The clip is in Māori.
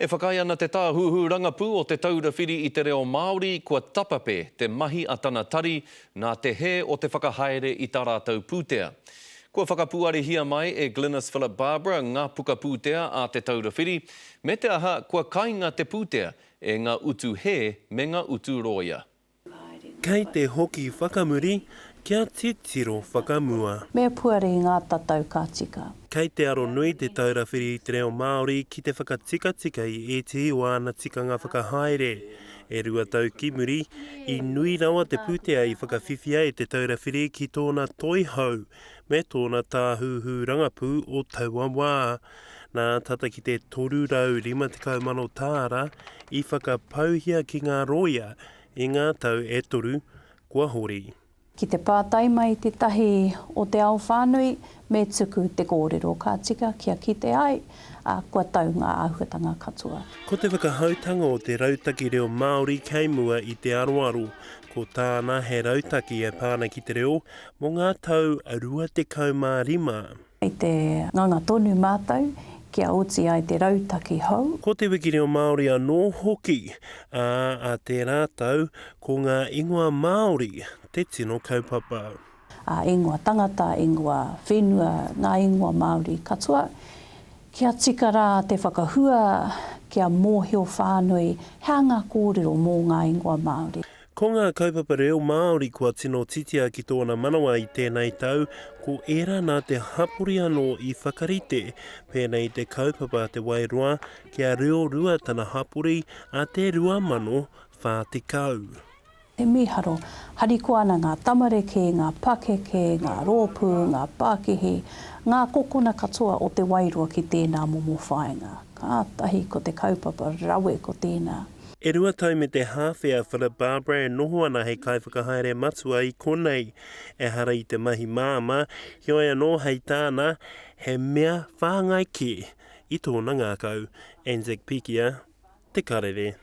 E whakai ana te tāhuhu rangapū o te taurawhiri i te reo Māori kua tapape te mahi a tana tari nā te he o te whakahaere i tā rātou pūtea. Kua whakapuare hia mai e Glynis Philip Barbara ngā puka pūtea a te taurawhiri, me te aha kua kainga te pūtea e ngā utu he me ngā utu roia. Kei te hoki whakamuri, kia titiro whakamua. Me puare i ngā tatau ka tika. Kei te aro nui te taurawhiri i te reo Māori ki te whakatika i te iwa ana tikanga whakahaere. E rua tau ki muri, i nui rawa te pūtea i whakawhiwhia e te taurawhiri ki tōna toihau, me tōna tāhuhu rangapū o Tauawā. Nā tata ki te 350 tāra i whakapauhia ki ngā roia i ngā tau e toru kua hori. Ki te pātai mai te tahi o te ao whānui, me tuku te kōrero ka tika kia ki te ai, kua tau ngā āhuatanga katoa. Ko te whakahautanga o te rautaki reo Māori kei mua i te aroaro, ko tāna he rautaki e pāna ki te reo mō ngā tau 25. I te nganga tonu mātau, kia uti ai te rautaki hau. Ko te wiki reo Māori anō hoki, a te rātau ko ngā ingoa Māori, te tino kaupapa. Ingoa tangata, ingoa whenua, ngā ingoa Māori katoa. Kia tika rā te whakahua, kia mōhio whānui, hea ngā kōrero mō ngā ingoa Māori. Ko ngā kaupapa reo Māori kua tino titia ki tōna manawa i tēnei tau, ko era nā te hapori anō i whakarite, pēnei te kaupapa te Wairua, kia reo rua tana hapori a te 2,040. Te miharo, hariko ana ngā tamareke, ngā pakeke, ngā rōpū, ngā pākehe, ngā kokona katoa o te Wairua ki tēnā momo whaenga. Ka tahi ko te kaupapa rawe ko tēnā. E rua tau me te hāwhea Philip Barbara e noho ana hei kai whakahaere matua i konei. E hara i te mahi māma, hioi anō hei tāna, he mea whāngai ki i tōna ngākau. Anzac Pikia, Te Karere.